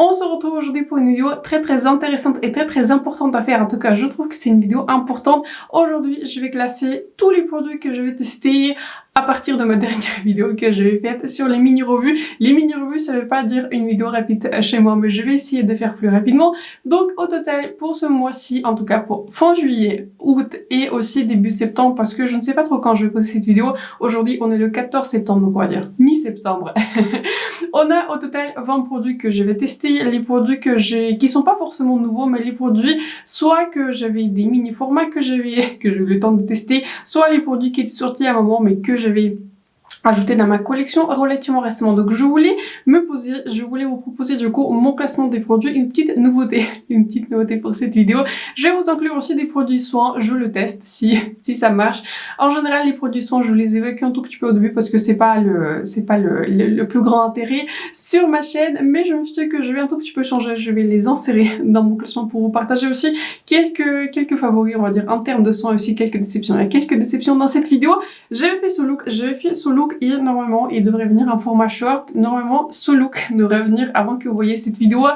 On se retrouve aujourd'hui pour une vidéo très intéressante et très importante à faire. En tout cas, je trouve que c'est une vidéo importante. Aujourd'hui, je vais classer tous les produits que je vais tester à partir de ma dernière vidéo que j'ai faite sur les mini-revues. Les mini-revues, ça veut pas dire une vidéo rapide chez moi, mais je vais essayer de faire plus rapidement. Donc, au total, pour ce mois-ci, en tout cas pour fin juillet, août et aussi début septembre, parce que je ne sais pas trop quand je vais poster cette vidéo. Aujourd'hui, on est le 14 septembre, donc on va dire mi-septembre. On a au total 20 produits que je vais tester. Les produits qui sont pas forcément nouveaux, mais les produits soit que j'avais des mini formats que j'ai eu le temps de tester, soit les produits qui étaient sortis à un moment mais que j'avais ajouté dans ma collection relativement récemment. Donc je voulais vous proposer du coup mon classement des produits, une petite nouveauté pour cette vidéo. Je vais vous inclure aussi des produits soins, je le teste si ça marche. En général, les produits soins, je les évacue un tout petit peu au début parce que c'est pas le plus grand intérêt sur ma chaîne, mais je me suis dit que je vais un tout petit peu changer, je vais les insérer dans mon classement pour vous partager aussi quelques favoris, on va dire, en termes de soins, aussi quelques déceptions. Il y a quelques déceptions dans cette vidéo. J'avais fait ce look et normalement il devrait venir en format short. Normalement ce look devrait venir avant que vous voyez cette vidéo.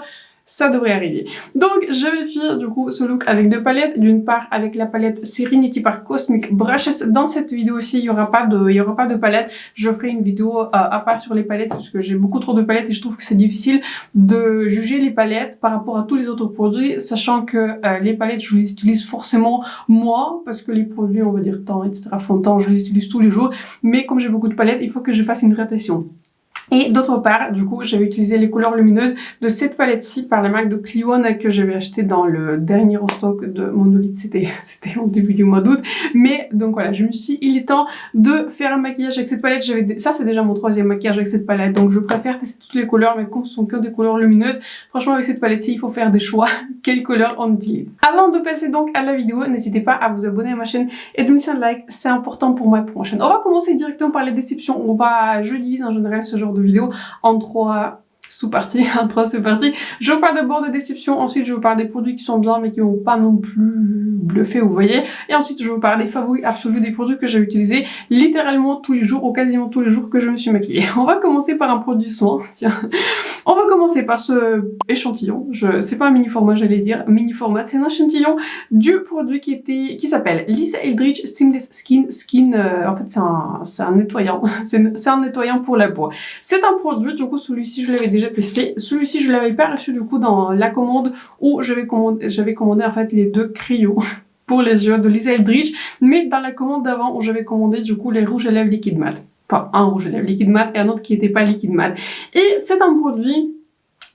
Ça devrait arriver. Donc j'avais fait du coup ce look avec deux palettes. D'une part avec la palette Serenity par Cosmic Brushes. Dans cette vidéo aussi il y aura pas de palette. Je ferai une vidéo à part sur les palettes parce que j'ai beaucoup trop de palettes et je trouve que c'est difficile de juger les palettes par rapport à tous les autres produits, sachant que les palettes je les utilise forcément moins parce que les produits, on va dire temps, etc. fond de temps, je les utilise tous les jours. Mais comme j'ai beaucoup de palettes, il faut que je fasse une rotation. Et d'autre part, du coup, j'avais utilisé les couleurs lumineuses de cette palette-ci par la marque de Clion que j'avais acheté dans le dernier restock de Monolith. C'était au début du mois d'août. Mais donc voilà, je me suis dit, il est temps de faire un maquillage avec cette palette. Ça, c'est déjà mon troisième maquillage avec cette palette. Donc je préfère tester toutes les couleurs, mais comme ce sont que des couleurs lumineuses, franchement, avec cette palette-ci, il faut faire des choix. Quelle couleur on utilise. Avant de passer donc à la vidéo, n'hésitez pas à vous abonner à ma chaîne et de me laisser un like. C'est important pour moi pour ma chaîne. On va commencer directement par les déceptions. Je divise en général ce genre de vidéo en trois sous-parties. Je vous parle d'abord des déceptions, ensuite je vous parle des produits qui sont bien mais qui n'ont pas non plus bluffé, vous voyez. Et ensuite je vous parle des favoris absolus des produits que j'ai utilisés littéralement tous les jours ou quasiment tous les jours que je me suis maquillée. On va commencer par un produit soin. Tiens. On va commencer par ce échantillon. C'est pas un mini format, j'allais dire mini format. C'est un échantillon du produit qui s'appelle Lisa Eldridge Seamless Skin. En fait, c'est un nettoyant. c'est un nettoyant pour la peau. C'est un produit, du coup, celui-ci, je l'avais déjà testé. Celui-ci, je l'avais pas reçu, du coup, dans la commande où j'avais commandé, en fait, les deux crayons pour les yeux de Lisa Eldridge. Mais dans la commande d'avant, où j'avais commandé, du coup, les rouges à lèvres liquide mat. Enfin, un rouge à lèvres liquide mat et un autre qui n'était pas liquide mat. Et c'est un produit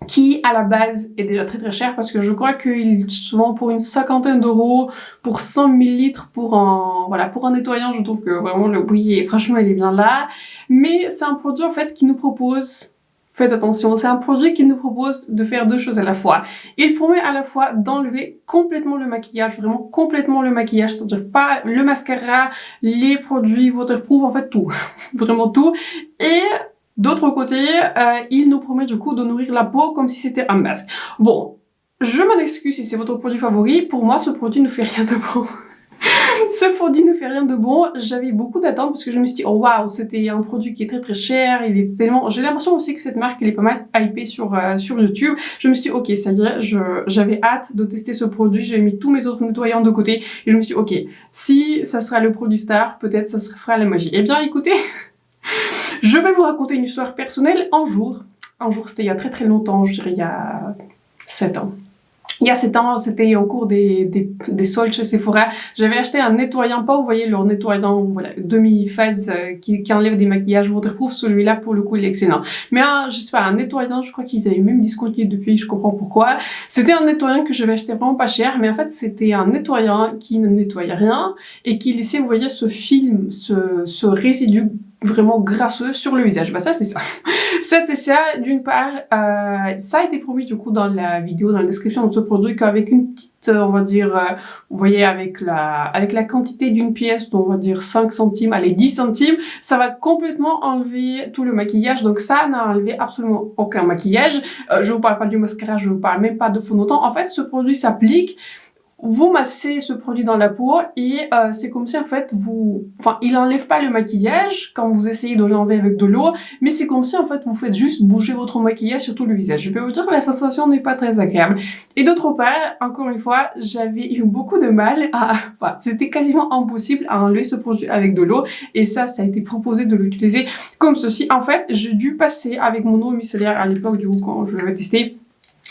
qui à la base est déjà très cher parce que je crois qu'il se vend pour une cinquantaine d'euros pour 100 ml pour un nettoyant. Je trouve que vraiment le prix, franchement, il est bien là. Mais c'est un produit en fait qui nous propose, faites attention, c'est un produit qui nous propose de faire deux choses à la fois. Il promet à la fois d'enlever complètement le maquillage, vraiment complètement le maquillage, c'est-à-dire pas le mascara, les produits waterproof, en fait tout, vraiment tout. Et d'autre côté, il nous promet du coup de nourrir la peau comme si c'était un masque. Bon, je m'en excuse si c'est votre produit favori, pour moi ce produit ne fait rien de bon. Ce produit ne fait rien de bon. J'avais beaucoup d'attentes parce que je me suis dit, oh waouh, c'était un produit qui est très cher, il est tellement... J'ai l'impression aussi que cette marque, elle est pas mal hypée sur YouTube. Je me suis dit, ok, ça y est, j'avais hâte de tester ce produit, j'ai mis tous mes autres nettoyants de côté et je me suis dit, ok, si ça sera le produit star, peut-être ça fera la magie. Eh bien, écoutez, je vais vous raconter une histoire personnelle. Un jour, c'était il y a très longtemps, je dirais il y a 7 ans. Il y a 7 ans, c'était au cours des soldes chez Sephora. J'avais acheté un nettoyant, pas vous voyez leur nettoyant, voilà, demi-phase qui enlève des maquillages waterproof. Celui-là, pour le coup, il est excellent. Mais je sais pas, un nettoyant, je crois qu'ils avaient même discontinué depuis, je comprends pourquoi. C'était un nettoyant que j'avais acheté vraiment pas cher, mais en fait, c'était un nettoyant qui ne nettoyait rien et qui laissait, vous voyez, ce film, ce résidu vraiment grasseux sur le visage. Bah ça c'est ça. Ça c'est ça. D'une part, ça a été promis du coup dans la vidéo, dans la description de ce produit, qu'avec une petite, on va dire, vous voyez avec la quantité d'une pièce, donc on va dire 5 centimes, allez 10 centimes, ça va complètement enlever tout le maquillage. Donc ça n'a enlevé absolument aucun maquillage. Je vous parle pas du mascara, je vous parle même pas de fond de teint. En fait, ce produit s'applique vous massez ce produit dans la peau et c'est comme si en fait il enlève pas le maquillage quand vous essayez de l'enlever avec de l'eau, mais c'est comme si en fait vous faites juste bouger votre maquillage sur tout le visage. Je peux vous dire que la sensation n'est pas très agréable. Et d'autre part, encore une fois, j'avais eu beaucoup de mal c'était quasiment impossible à enlever ce produit avec de l'eau, et ça a été proposé de l'utiliser comme ceci. En fait, j'ai dû passer avec mon eau micellaire à l'époque, du coup, quand je l'avais testé.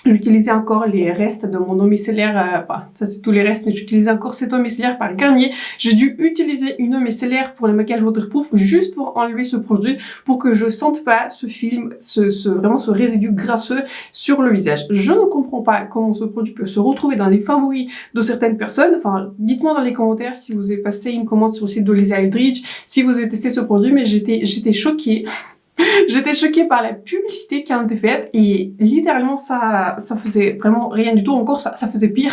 J'utilisais encore les restes de mon eau micellaire, ça c'est tous les restes, mais j'utilisais encore cette eau micellaire par Garnier. J'ai dû utiliser une eau micellaire pour le maquillage waterproof juste pour enlever ce produit, pour que je sente pas ce film, vraiment ce résidu grasseux sur le visage. Je ne comprends pas comment ce produit peut se retrouver dans les favoris de certaines personnes. Enfin, dites-moi dans les commentaires si vous avez passé une commande sur le site d'Olisa Eldridge, si vous avez testé ce produit, mais j'étais choquée. J'étais choquée par la publicité qui a été faite et littéralement ça faisait vraiment rien du tout. Encore ça faisait pire.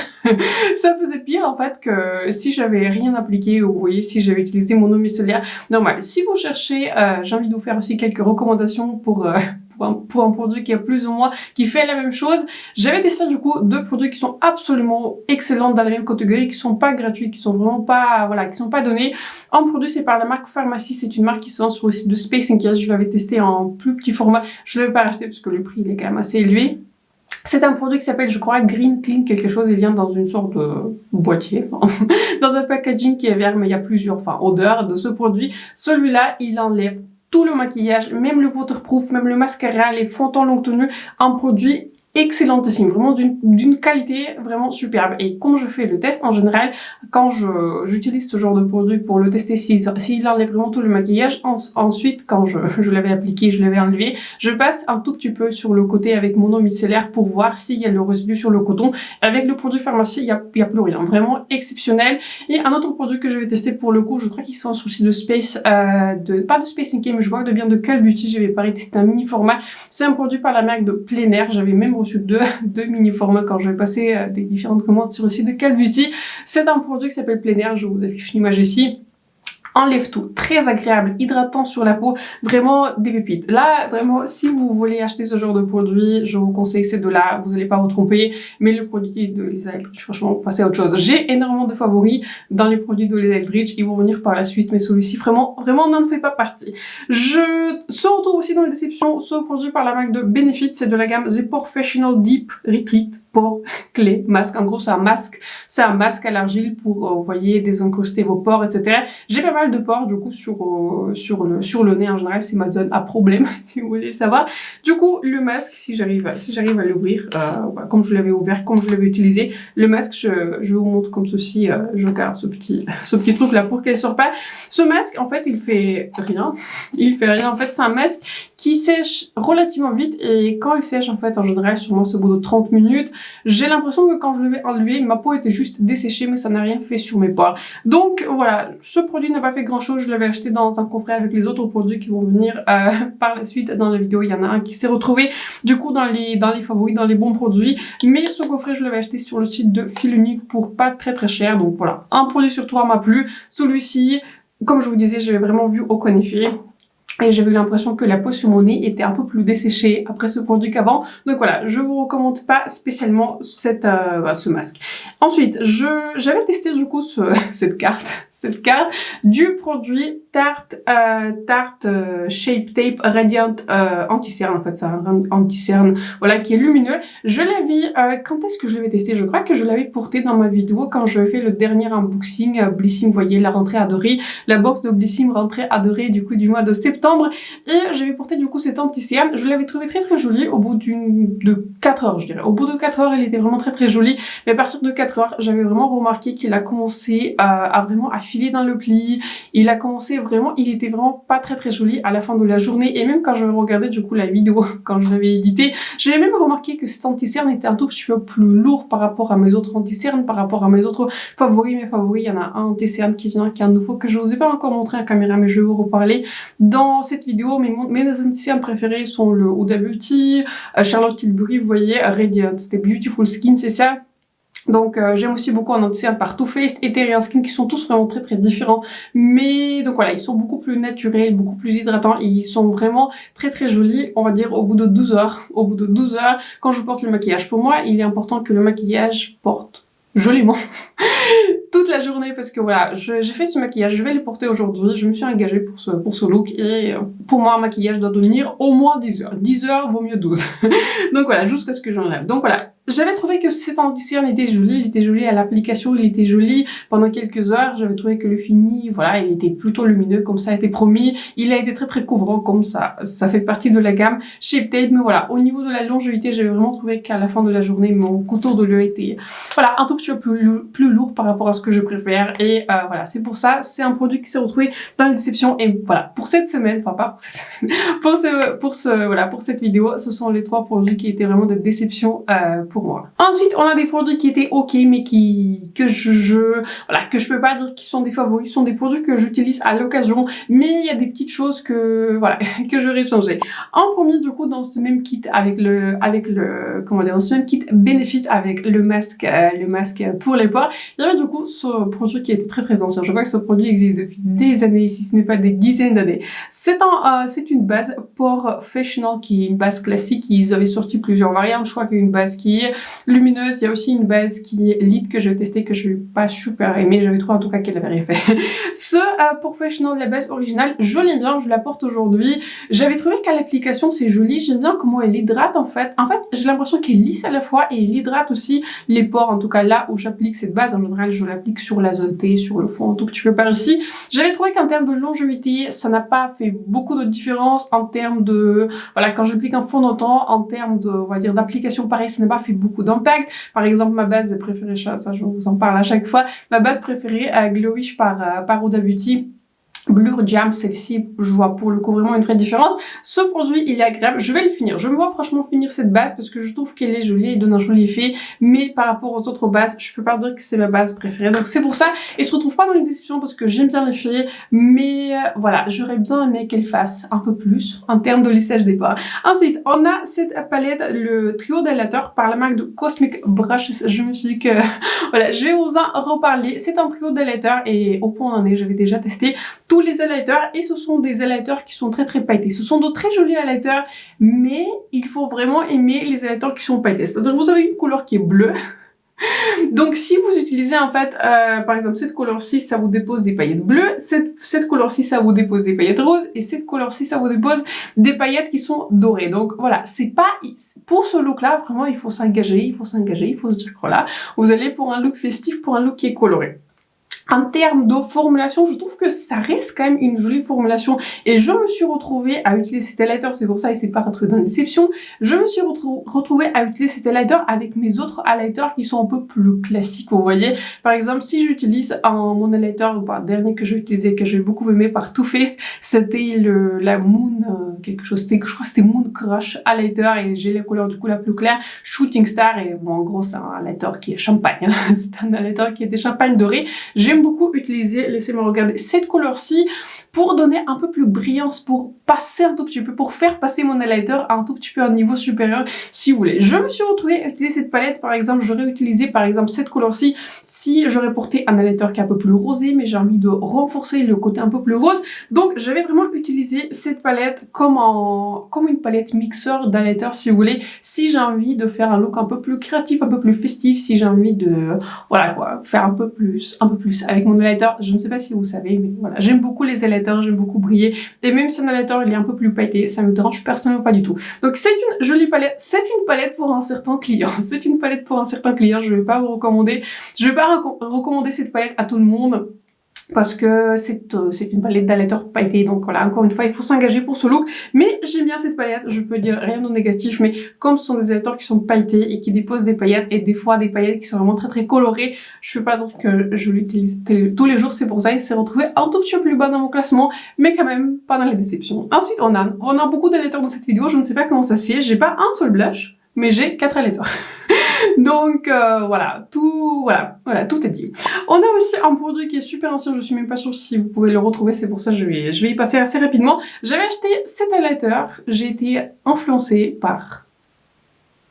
Ça faisait pire en fait que si j'avais rien appliqué, ou vous voyez, si j'avais utilisé mon eau micellaire normal. Si vous cherchez, j'ai envie de vous faire aussi quelques recommandations pour un produit qui est plus ou moins, qui fait la même chose. J'avais testé du coup 2 produits qui sont absolument excellents dans la même catégorie, qui sont pas gratuits, qui sont vraiment pas, qui sont pas donnés. Un produit, c'est par la marque Pharmacy, c'est une marque qui se vend sur le site de Space & Case. Je l'avais testé en plus petit format, je l'avais pas acheté parce que le prix il est quand même assez élevé. C'est un produit qui s'appelle, je crois, Green Clean quelque chose. Il vient dans une sorte de boîtier, dans un packaging qui est vert, mais il y a plusieurs, odeurs de ce produit. Celui-là, il enlève tout le maquillage, même le waterproof, même le mascara, les fonds de teint longue tenue, un produit excellentissime, vraiment d'une qualité vraiment superbe. Et comme je fais le test en général, quand j'utilise ce genre de produit pour le tester s'il enlève vraiment tout le maquillage, ensuite quand je l'avais appliqué, je l'avais enlevé, je passe un tout petit peu sur le côté avec mon eau micellaire pour voir s'il y a le résidu sur le coton. Avec le produit Pharmacie, il y a plus rien, vraiment exceptionnel. Et un autre produit que je vais tester pour le coup, je crois qu'ils sont sous le site de Space, pas de Space & Case, mais je vois bien de Call Beauty. J'avais pareil testé un mini format. C'est un produit par la marque de Plein Air. J'avais même reçu deux mini formats quand je vais passer des différentes commandes sur le site de Call Beauty. C'est un produit qui s'appelle Plein Air, je vous affiche une image ici. Enlève tout, très agréable, hydratant sur la peau, vraiment des pépites. Là, vraiment, si vous voulez acheter ce genre de produit, je vous conseille ces deux-là, vous n'allez pas vous tromper, mais le produit de Olisa Eldridge, franchement, passez à autre chose. J'ai énormément de favoris dans les produits de Olisa Eldridge, ils vont venir par la suite, mais celui-ci, vraiment, n'en fait pas partie. Je retrouve aussi dans les déceptions ce produit par la marque de Benefit, c'est de la gamme The Professional Deep Retreat Pore Clay Mask. En gros, c'est un masque à l'argile pour, vous voyez, désencruster vos pores, etc. J'ai pas mal de pores du coup sur le nez en général, c'est ma zone à problème si vous voulez savoir. Du coup le masque, si j'arrive à l'ouvrir, comme je l'avais ouvert, comme je l'avais utilisé, le masque je vous montre comme ceci, je garde ce petit truc là pour qu'elle sorte pas. Ce masque en fait il fait rien en fait, c'est un masque qui sèche relativement vite et quand il sèche en fait en général sur moi c'est au bout de 30 minutes, j'ai l'impression que quand je l'avais enlevé ma peau était juste desséchée mais ça n'a rien fait sur mes pores. Donc voilà, ce produit n'a pas fait grand chose, je l'avais acheté dans un coffret avec les autres produits qui vont venir par la suite dans la vidéo. Il y en a un qui s'est retrouvé du coup dans les favoris, dans les bons produits, mais ce coffret je l'avais acheté sur le site de Fil Unique pour pas très cher. Donc voilà, un produit sur 3 m'a plu. Celui-ci, comme je vous disais, j'avais vraiment vu aucun effet. Et j'avais eu l'impression que la peau sur mon nez était un peu plus desséchée après ce produit qu'avant. Donc voilà, je vous recommande pas spécialement ce masque. Ensuite, j'avais testé du coup cette carte du produit Tarte Shape Tape Radiant Anti-Cerne. En fait, c'est un anti-cerne, voilà, qui est lumineux. Je l'avais, quand est-ce que je l'avais testé? Je crois que je l'avais porté dans ma vidéo quand je fais le dernier unboxing Blissim, vous voyez, la rentrée adorée, la box de Blissim rentrée adorée du coup du mois de septembre. Et j'avais porté du coup cet anti-cerne. Je l'avais trouvé très joli au bout de 4 heures, je dirais. Au bout de 4 heures, il était vraiment très joli. Mais à partir de 4 heures, j'avais vraiment remarqué qu'il a commencé à vraiment filer dans le pli. Il a commencé vraiment, il était vraiment pas très joli à la fin de la journée. Et même quand je regardais du coup la vidéo, quand je l'avais édité, j'avais même remarqué que cet anti-cerne était un tout petit peu plus lourd par rapport à mes autres anti-cernes, par rapport à mes autres favoris. Mes favoris, il y en a un anti-cerne qui vient, qui est un nouveau que je vous ai pas encore montré en caméra, mais je vais vous reparler dans cette vidéo. Mes anti-cernes préférés sont le Huda Beauty, Charlotte Tilbury, vous voyez, Radiant, c'était Beautiful Skin, c'est ça. Donc j'aime aussi beaucoup un anti-cerne par Too Faced, Ethereal Skin, qui sont tous vraiment très différents, mais donc voilà, ils sont beaucoup plus naturels, beaucoup plus hydratants, et ils sont vraiment très jolis, on va dire au bout de 12 heures, quand je porte le maquillage. Pour moi, il est important que le maquillage porte joliment toute la journée parce que voilà, j'ai fait ce maquillage, je vais le porter aujourd'hui, je me suis engagée pour ce look et pour moi un maquillage doit tenir au moins 10 heures. 10 heures vaut mieux 12. Donc voilà, jusqu'à ce que j'enlève. Donc voilà, j'avais trouvé que cet anti-cerne était joli, il était joli à l'application, il était joli pendant quelques heures, j'avais trouvé que le fini, voilà, il était plutôt lumineux comme ça a été promis, il a été très très couvrant comme ça fait partie de la gamme Shape Tape, mais voilà, au niveau de la longévité, j'avais vraiment trouvé qu'à la fin de la journée, mon contour de l'œil était, voilà, un tout petit peu plus lourd par rapport à ce que je préfère et voilà, c'est pour ça, c'est un produit qui s'est retrouvé dans les déceptions et voilà, pour cette semaine, enfin pas pour cette semaine, pour cette vidéo, ce sont les 3 produits qui étaient vraiment des déceptions pour moi. Ensuite, on a des produits qui étaient ok, mais que je peux pas dire qu'ils sont des favoris, ce sont des produits que j'utilise à l'occasion, mais il y a des petites choses que, voilà, que j'aurais changé. En premier, du coup, dans ce même kit dans ce même kit Benefit avec le masque pour les pores, il y avait du coup ce produit qui était très très ancien. Je crois que ce produit existe depuis des années, si ce n'est pas des dizaines d'années. C'est une base Professional qui est une base classique. Ils avaient sorti plusieurs variantes. Je crois qu'il y a une base qui est lumineuse. Il y a aussi une base qui est lit que je vais tester, que je n'ai pas super aimé. J'avais trouvé en tout cas qu'elle avait rien fait. Ce Professional, la base originale, je l'aime bien. Je la porte aujourd'hui. J'avais trouvé qu'à l'application c'est joli. J'aime bien comment elle hydrate en fait. En fait, j'ai l'impression qu'elle lisse à la fois et elle hydrate aussi les pores. En tout cas là où j'applique cette base, en général je l'applique sur la zone T, sur le fond, un tout petit peu par ici. J'avais trouvé qu'en termes de longévité, ça n'a pas fait beaucoup de différence en termes de, voilà, quand j'applique un fond de teint, en termes de, on va dire, d'application pareil, ça n'a pas fait beaucoup d'impact. Par exemple, ma base préférée, ça je vous en parle à chaque fois, ma base préférée, Glowish par Huda Beauty, Blur Jam, celle-ci, je vois pour le coup vraiment une vraie différence. Ce produit, il est agréable. Je vais le finir. Je me vois franchement finir cette base parce que je trouve qu'elle est jolie, elle donne un joli effet. Mais par rapport aux autres bases, je peux pas dire que c'est ma base préférée. Donc c'est pour ça. Et se retrouve pas dans les déceptions parce que j'aime bien l'effet. Mais voilà, j'aurais bien aimé qu'elle fasse un peu plus en termes de lissage des pores. Ensuite, on a cette palette, le trio d'highlighters par la marque de Cosmic Brushes. Je me suis dit que voilà, je vais vous en reparler. C'est un trio d'highlighters et au point où on est, j'avais déjà testé tous les highlighters et ce sont des highlighters qui sont très très pailletés. Ce sont de très jolis highlighters, mais il faut vraiment aimer les highlighters qui sont pailletés. C'est-à-dire vous avez une couleur qui est bleue. Donc si vous utilisez en fait, par exemple cette couleur-ci, ça vous dépose des paillettes bleues, cette couleur-ci, ça vous dépose des paillettes roses, et cette couleur-ci, ça vous dépose des paillettes qui sont dorées. Donc voilà, c'est pas, pour ce look-là, vraiment il faut s'engager, il faut se dire que voilà, vous allez pour un look festif, pour un look qui est coloré. En termes de formulation, je trouve que ça reste quand même une jolie formulation et je me suis retrouvée à utiliser cet highlighter, c'est pour ça il s'est pas retrouvé dans la déception. Je me suis retrouvée à utiliser cet highlighter avec mes autres highlighters qui sont un peu plus classiques, vous voyez. Par exemple, si j'utilise mon highlighter, dernier que j'ai utilisé, que j'ai beaucoup aimé par Too Faced, c'était la Moon, quelque chose, je crois que c'était Moon Crush highlighter et j'ai la couleur du coup la plus claire, Shooting Star et bon en gros c'est un highlighter qui est champagne, hein. C'est un highlighter qui était champagne doré. J'aime beaucoup utiliser, laissez-moi regarder, cette couleur-ci pour donner un peu plus brillance, pour passer un tout petit peu, pour faire passer mon highlighter à un tout petit peu à un niveau supérieur si vous voulez. Je me suis retrouvée à utiliser cette palette, par exemple, j'aurais utilisé par exemple cette couleur-ci si j'aurais porté un highlighter qui est un peu plus rosé, mais j'ai envie de renforcer le côté un peu plus rose. Donc j'avais vraiment utilisé cette palette comme une palette mixeur d'highlighter si vous voulez, si j'ai envie de faire un look un peu plus créatif, un peu plus festif, si j'ai envie de, voilà quoi, faire un peu plus avec mon highlighter. Je ne sais pas si vous savez, mais voilà, j'aime beaucoup les highlighters, j'aime beaucoup briller, et même si un highlighter il est un peu plus pailleté, ça me dérange personnellement pas du tout. Donc c'est une jolie palette, c'est une palette pour un certain client, c'est une palette pour un certain client, je vais pas vous recommander, je vais pas recommander cette palette à tout le monde, parce que c'est une palette d'highlighter pailleté, donc voilà, encore une fois, il faut s'engager pour ce look, mais j'aime bien cette palette, je peux dire rien de négatif, mais comme ce sont des highlighters qui sont pailletés et qui déposent des paillettes, et des fois des paillettes qui sont vraiment très très colorées, je peux pas dire que je l'utilise tous les jours, c'est pour ça qu'il s'est retrouvé un tout petit peu plus bas dans mon classement, mais quand même pas dans les déceptions. Ensuite, on a beaucoup d'highlighters dans cette vidéo, je ne sais pas comment ça se fait, j'ai pas un seul blush, mais j'ai 4 highlighters. Donc voilà, tout est dit. On a aussi un produit qui est super ancien, je suis même pas sûre si vous pouvez le retrouver, c'est pour ça que je vais y passer assez rapidement. J'avais acheté cet highlighter, j'ai été influencée par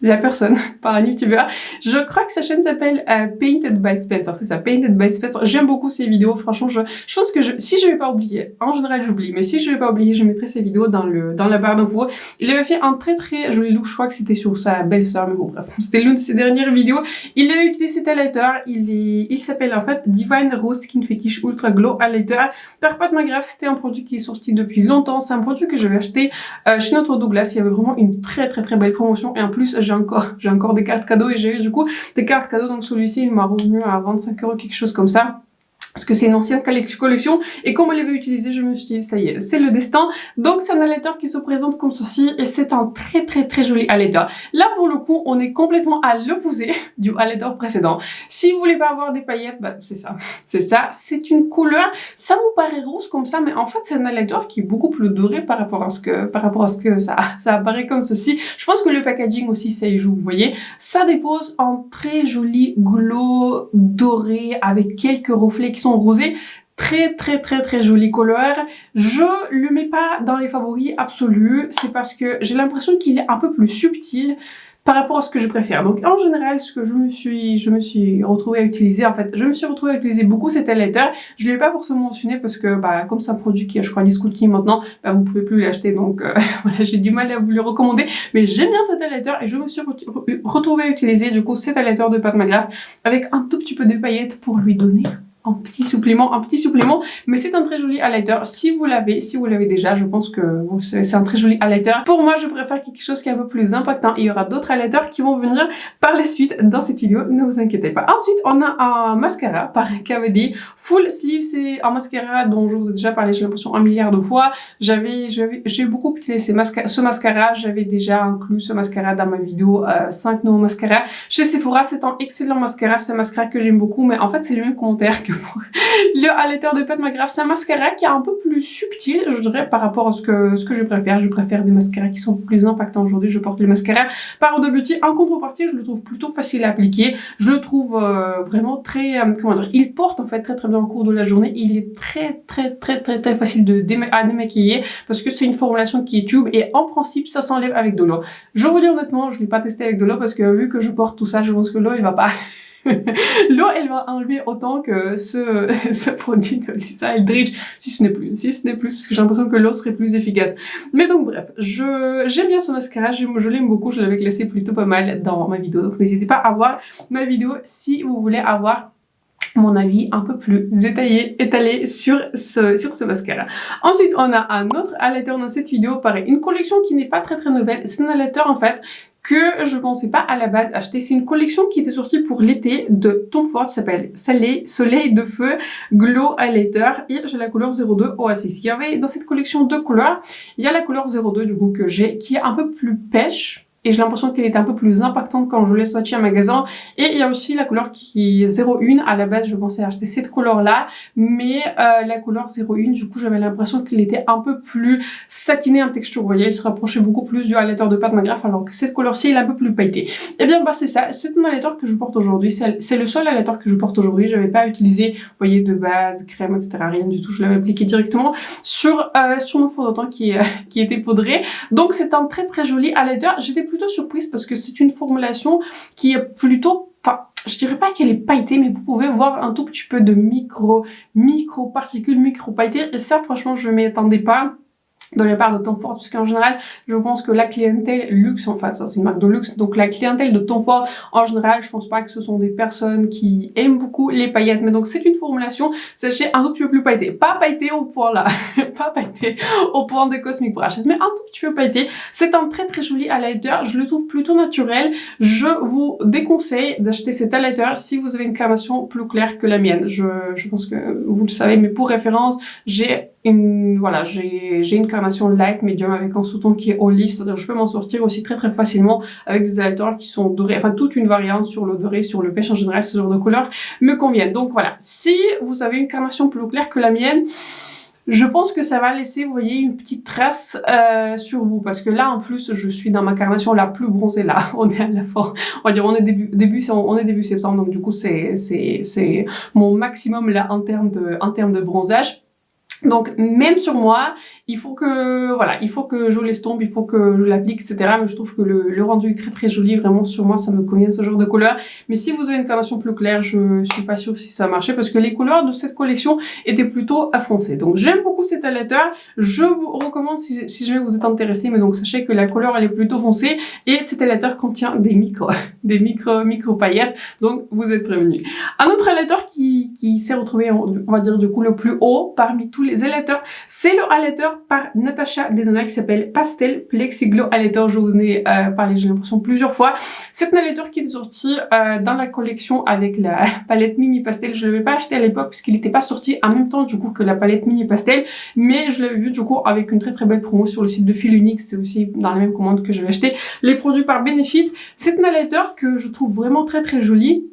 la personne, pas un youtubeur. Je crois que sa chaîne s'appelle Painted by Spencer, c'est ça, Painted by Spencer. J'aime beaucoup ses vidéos, franchement, je pense que si je vais pas oublier, en général j'oublie, mais si je vais pas oublier, je mettrai ses vidéos dans la barre d'infos. Il avait fait un très très joli look, je crois que c'était sur sa belle-sœur, mais bon bref, c'était l'une de ses dernières vidéos. Il avait utilisé cet highlighter, il s'appelle en fait Divine Rose Skin Fetish Ultra Glow Highlighter par Pat McGrath. C'était un produit qui est sorti depuis longtemps, c'est un produit que j'avais acheté chez notre Douglas. Il y avait vraiment une très belle promotion, et en plus j'ai encore des cartes cadeaux, et j'ai eu du coup des cartes cadeaux, donc celui-ci il m'a revenu à 25 € quelque chose comme ça. Parce que c'est une ancienne collection, et comme on l'avait utilisé, je me suis dit, ça y est, c'est le destin. Donc c'est un highlighter qui se présente comme ceci, et c'est un très joli highlighter. Là pour le coup, on est complètement à l'opposé du highlighter précédent. Si vous voulez pas avoir des paillettes, bah c'est ça. C'est une couleur, ça vous paraît rose comme ça, mais en fait c'est un highlighter qui est beaucoup plus doré par rapport à ce que ça apparaît comme ceci. Je pense que le packaging aussi ça y joue, vous voyez. Ça dépose en très joli glow doré avec quelques reflets qui sont rosés. Très joli couleur. Je le mets pas dans les favoris absolus, c'est parce que j'ai l'impression qu'il est un peu plus subtil par rapport à ce que je préfère. Donc en général, ce que je me suis retrouvée à utiliser, en fait, je me suis retrouvée à utiliser beaucoup cet highlighter. Je l'ai pas forcément mentionné parce que bah comme c'est un produit qui est, je crois, discontinué maintenant, bah vous pouvez plus l'acheter, donc voilà, j'ai du mal à vous le recommander. Mais j'aime bien cet highlighter, et je me suis retrouvée à utiliser du coup cet highlighter de Pat McGrath avec un tout petit peu de paillettes pour lui donner un petit supplément, mais c'est un très joli highlighter. Si vous l'avez déjà, je pense que vous savez, c'est un très joli highlighter. Pour moi, je préfère quelque chose qui est un peu plus impactant. Il y aura d'autres highlighters qui vont venir par la suite dans cette vidéo, ne vous inquiétez pas. Ensuite, on a un mascara par KVD Full Sleeve. C'est un mascara dont je vous ai déjà parlé, j'ai l'impression, 1 milliard de fois. J'ai beaucoup utilisé ce mascara. J'avais déjà inclus ce mascara dans ma vidéo 5 nouveaux mascaras chez Sephora. C'est un excellent mascara, c'est un mascara que j'aime beaucoup, mais en fait, c'est le même commentaire que le highlighter de Pat McGrath. C'est un mascara qui est un peu plus subtil, je dirais, par rapport à ce que je préfère. Je préfère des mascaras qui sont plus impactants. Aujourd'hui, je porte le mascara par Huda Beauty. En contrepartie, je le trouve plutôt facile à appliquer. Je le trouve vraiment très, comment dire, il porte en fait très bien au cours de la journée. Il est très facile à démaquiller parce que c'est une formulation qui est tube, et en principe, ça s'enlève avec de l'eau. Je vous dis honnêtement, je l'ai pas testé avec de l'eau parce que vu que je porte tout ça, je pense que l'eau, il va pas l'eau, elle va enlever autant que ce produit de Lisa Eldridge, si ce n'est plus, parce que j'ai l'impression que l'eau serait plus efficace. Mais donc bref, j'aime bien ce mascara, je l'aime beaucoup, je l'avais classé plutôt pas mal dans ma vidéo, donc n'hésitez pas à voir ma vidéo si vous voulez avoir mon avis un peu plus étalé sur ce mascara. Ensuite, on a un autre highlighter dans cette vidéo, pareil, une collection qui n'est pas très nouvelle. C'est un highlighter en fait que je pensais pas à la base acheter. C'est une collection qui était sortie pour l'été de Tom Ford, qui s'appelle Soleil de Feu Glow Highlighter, et j'ai la couleur 02 Oasis. Il y avait dans cette collection deux couleurs. Il y a la couleur 02 du coup que j'ai, qui est un peu plus pêche, et j'ai l'impression qu'elle est un peu plus impactante quand je l'ai swatchée en magasin. Et il y a aussi la couleur qui est 01. À la base, je pensais acheter cette couleur-là, mais la couleur 01, du coup, j'avais l'impression qu'elle était un peu plus satinée en texture. Vous voyez, elle se rapprochait beaucoup plus du highlighter de Pat McGrath, alors que cette couleur-ci, elle est un peu plus pailletée. Et bien, bah c'est ça. C'est un highlighter que je porte aujourd'hui. C'est le seul highlighter que je porte aujourd'hui. J'avais pas utilisé, vous voyez, de base, crème, etc. Rien du tout. Je l'avais appliqué directement sur mon fond de teint qui était poudré. Donc, c'est un très joli highlighter. J'étais plutôt surprise parce que c'est une formulation qui est plutôt, enfin, je dirais pas qu'elle est pailletée, mais vous pouvez voir un tout petit peu de micro particules, micro pailletées, et ça franchement je m'y attendais pas de la part de Tom Ford, parce qu'en général, je pense que la clientèle luxe, en fait, ça c'est une marque de luxe, donc la clientèle de Tom Ford, en général, je pense pas que ce sont des personnes qui aiment beaucoup les paillettes, mais donc c'est une formulation, sachez, un tout petit peu plus pailletée. Pas pailletée au point là, pas pailletée au point de Cosmic Brushes, mais un tout petit peu pailletée. C'est un très joli highlighter, je le trouve plutôt naturel. Je vous déconseille d'acheter cet highlighter si vous avez une carnation plus claire que la mienne. Je pense que vous le savez, mais pour référence, j'ai une carnation light medium avec un sous-ton qui est olive, c'est-à-dire je peux m'en sortir aussi très facilement avec des highlighters qui sont dorés, enfin toute une variante sur le doré, sur le pêche en général, ce genre de couleurs me conviennent. Donc voilà, si vous avez une carnation plus claire que la mienne, je pense que ça va laisser, vous voyez, une petite trace sur vous, parce que là en plus je suis dans ma carnation la plus bronzée. Là on est à la fin, on va dire on est début septembre, donc du coup c'est mon maximum là en termes de bronzage. Donc même sur moi, il faut que voilà, il faut que je l'estompe, il faut que je l'applique, etc. Mais je trouve que le rendu est très très joli, vraiment sur moi ça me convient ce genre de couleur. Mais si vous avez une carnation plus claire, je suis pas sûre si ça marchait parce que les couleurs de cette collection étaient plutôt foncées. Donc j'aime beaucoup cet highlighter, je vous recommande si jamais vous êtes intéressé, mais donc sachez que la couleur elle est plutôt foncée et cet highlighter contient des micro paillettes, donc vous êtes prévenus. Un autre highlighter qui s'est retrouvé, on va dire du coup le plus haut parmi tous les highlighters, c'est le highlighter par Natasha Denona qui s'appelle Pastel Plexi Glow Highlighter. Je vous en ai parlé, j'ai l'impression, plusieurs fois. C'est un highlighter qui est sorti dans la collection avec la palette mini pastel. Je ne l'avais pas acheté à l'époque puisqu'il n'était pas sorti en même temps du coup que la palette mini pastel, mais je l'avais vu du coup avec une très très belle promo sur le site de Fil Unique. C'est aussi dans la même commande que je vais acheter les produits par Benefit. C'est un highlighter que je trouve vraiment très très joli.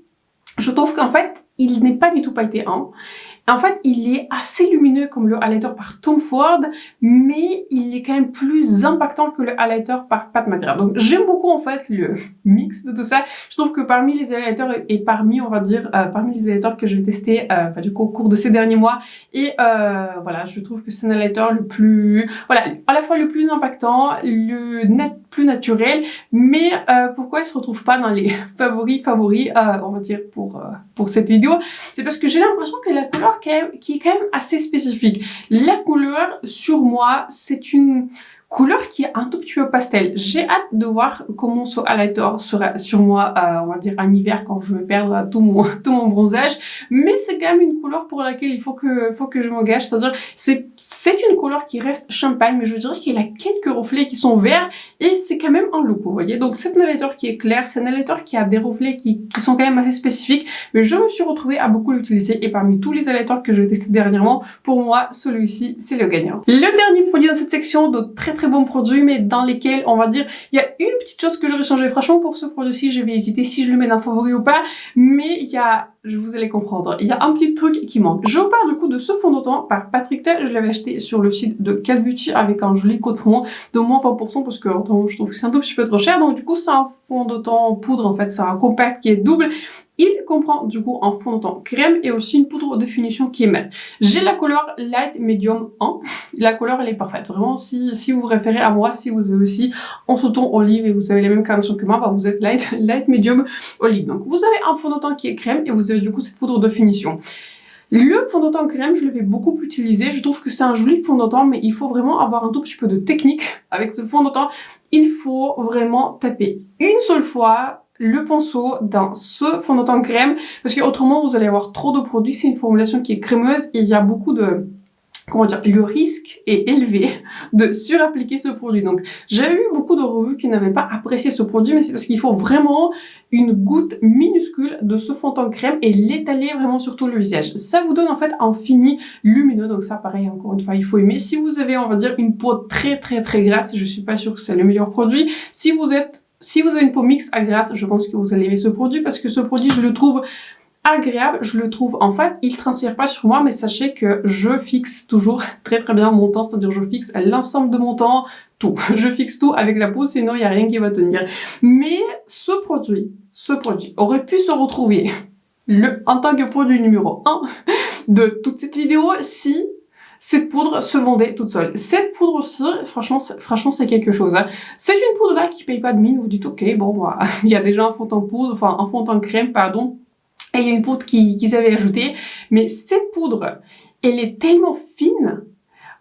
Je trouve qu'en fait, il n'est pas du tout pailleté, hein. En fait, il est assez lumineux comme le highlighter par Tom Ford, mais il est quand même plus impactant que le highlighter par Pat McGrath. Donc j'aime beaucoup en fait le mix de tout ça. Je trouve que parmi les highlighters et parmi, on va dire, parmi les highlighters que je vais tester du coup au cours de ces derniers mois, et voilà, je trouve que c'est un highlighter le plus, voilà, à la fois le plus impactant, le plus naturel, mais pourquoi il se retrouve pas dans les favoris, on va dire pour cette vidéo, c'est parce que j'ai l'impression que la couleur qui est quand même assez spécifique. La couleur sur moi, c'est une couleur qui est un tout petit peu pastel. J'ai hâte de voir comment ce highlighter sera sur moi, on va dire en hiver quand je vais perdre tout mon bronzage. Mais c'est quand même une couleur pour laquelle il faut que je m'engage. C'est-à-dire, c'est une couleur qui reste champagne, mais je dirais qu'il a quelques reflets qui sont verts et c'est quand même un look, vous voyez. Donc c'est un highlighter qui est clair, c'est un highlighter qui a des reflets qui sont quand même assez spécifiques, mais je me suis retrouvée à beaucoup l'utiliser et parmi tous les highlighters que j'ai testés dernièrement, pour moi, celui-ci, c'est le gagnant. Le dernier produit dans cette section de très bons produits, mais dans lesquels, on va dire, il y a une petite chose que j'aurais changé. Franchement, pour ce produit-ci, je vais hésiter si je le mets dans favori ou pas, mais il y a, vous allez comprendre, il y a un petit truc qui manque. Je vous parle du coup de ce fond de teint par Patrick Ta. Je l'avais acheté sur le site de Cat Beauty avec un joli code promo de moins 20% parce que je trouve que c'est un tout petit peu trop cher. Donc du coup, c'est un fond de teint en poudre, en fait, c'est un compact qui est double. Il comprend du coup un fond de teint crème et aussi une poudre de finition qui est mat. J'ai la couleur Light Medium 1. La couleur elle est parfaite. Vraiment, si vous vous référez à moi, si vous avez aussi en sous-ton olive et vous avez les mêmes carnations que moi, bah vous êtes Light Medium Olive. Donc vous avez un fond de teint qui est crème et vous avez du coup cette poudre de finition. Le fond de teint crème, je le vais beaucoup utiliser. Je trouve que c'est un joli fond de teint, mais il faut vraiment avoir un tout petit peu de technique avec ce fond de teint. Il faut vraiment taper une seule fois le pinceau dans ce fond de teint crème parce que autrement vous allez avoir trop de produits. C'est une formulation qui est crémeuse et il y a beaucoup de, comment dire, le risque est élevé de surappliquer ce produit. Donc j'ai eu beaucoup de revues qui n'avaient pas apprécié ce produit, mais c'est parce qu'il faut vraiment une goutte minuscule de ce fond de teint crème et l'étaler vraiment sur tout le visage. Ça vous donne en fait un fini lumineux, donc ça pareil, encore une fois il faut aimer. Si vous avez, on va dire, une peau très grasse, je suis pas sûre que c'est le meilleur produit. Si vous avez une peau mixte à grasse, je pense que vous allez aimer ce produit parce que ce produit, je le trouve agréable, je le trouve, en fait, il transfère pas sur moi, mais sachez que je fixe toujours très bien mon temps, c'est-à-dire je fixe l'ensemble de mon temps, tout. Je fixe tout avec la peau, sinon il n'y a rien qui va tenir. Mais ce produit aurait pu se retrouver en tant que produit numéro 1 de toute cette vidéo si cette poudre se vendait toute seule. Cette poudre aussi, franchement c'est quelque chose, hein. C'est une poudre là qui paye pas de mine, vous dites ok, bon, bah, il y a déjà un fond de teint poudre, enfin un fond de teint crème, pardon, et il y a une poudre qu'ils avaient ajoutée, mais cette poudre, elle est tellement fine,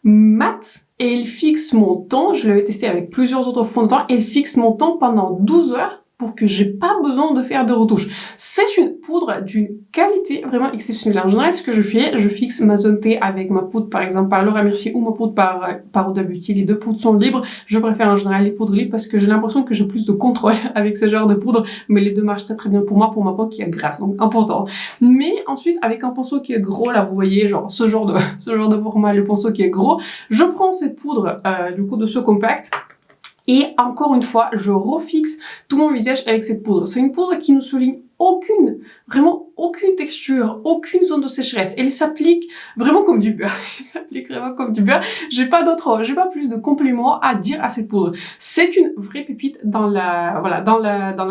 mate, et elle fixe mon temps. Je l'avais testé avec plusieurs autres fonds de teint, elle fixe mon temps pendant 12 heures pour que j'ai pas besoin de faire de retouches. C'est une poudre d'une qualité vraiment exceptionnelle. En général, ce que je fais, je fixe ma zone T avec ma poudre, par exemple, par Laura Mercier ou ma poudre par Huda Beauty. Les deux poudres sont libres. Je préfère en général les poudres libres parce que j'ai l'impression que j'ai plus de contrôle avec ce genre de poudre, mais les deux marchent très bien pour moi, pour ma peau qui est grasse, donc important. Mais ensuite, avec un pinceau qui est gros, là, vous voyez, genre, ce genre de format, le pinceau qui est gros, je prends cette poudre, du coup, de ce compact. Et encore une fois, je refixe tout mon visage avec cette poudre. C'est une poudre qui ne souligne vraiment aucune texture, aucune zone de sécheresse. Elle s'applique vraiment comme du beurre. Elle s'applique vraiment comme du beurre. J'ai pas plus de compliments à dire à cette poudre. C'est une vraie pépite dans la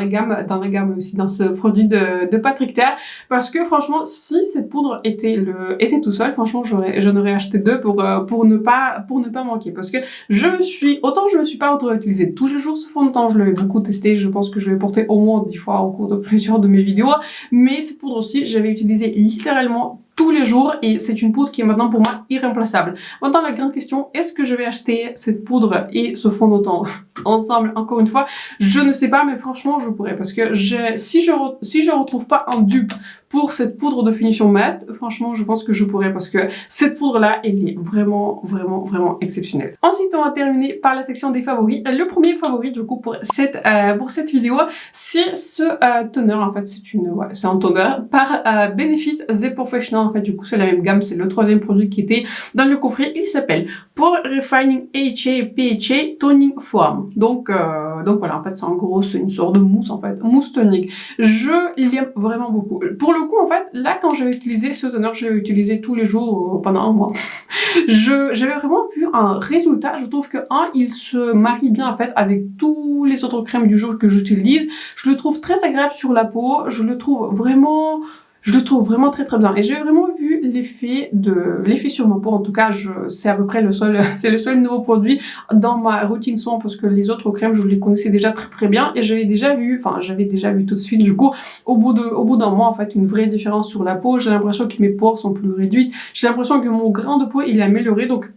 gamme aussi, dans ce produit de Patrick Ta, parce que franchement, si cette poudre était tout seul, franchement, j'en aurais acheté deux pour ne pas manquer, parce que je me suis pas retrouvée à utiliser tous les jours ce fond de teint. Je l'avais beaucoup testé. Je pense que je l'ai porté au moins 10 fois au cours de plusieurs de mes vidéos, mais cette poudre aussi, j'avais utilisé littéralement tous les jours et c'est une poudre qui est maintenant pour moi irremplaçable. Maintenant, la grande question, est-ce que je vais acheter cette poudre et ce fond de teint ensemble? Encore une fois, je ne sais pas, mais franchement, je pourrais, parce que si je retrouve pas un dupe pour cette poudre de finition mat, franchement, je pense que je pourrais, parce que cette poudre-là, elle est vraiment exceptionnelle. Ensuite, on va terminer par la section des favoris. Le premier favori, du coup, pour cette vidéo, c'est ce toner. En fait, c'est un toner par Benefit The Professional. En fait, du coup, c'est la même gamme. C'est le troisième produit qui était dans le coffret. Il s'appelle Pore Refining AHA PHA Toning Foam. Donc voilà, en fait, c'est une sorte de mousse, en fait, mousse tonique. Je l'aime vraiment beaucoup. Pour le coup, en fait, là, quand j'ai utilisé ce toner, je l'ai utilisé tous les jours pendant un mois. J'avais vraiment vu un résultat. Je trouve que il se marie bien, en fait, avec tous les autres crèmes du jour que j'utilise. Je le trouve très agréable sur la peau. Je le trouve vraiment très bien, et j'ai vraiment vu l'effet sur ma peau. En tout cas, c'est à peu près le seul nouveau produit dans ma routine soin, parce que les autres crèmes, je les connaissais déjà très bien, et j'avais déjà vu tout de suite, du coup, au bout d'un mois, en fait, une vraie différence sur la peau. J'ai l'impression que mes pores sont plus réduits, j'ai l'impression que mon grain de peau, il est amélioré, donc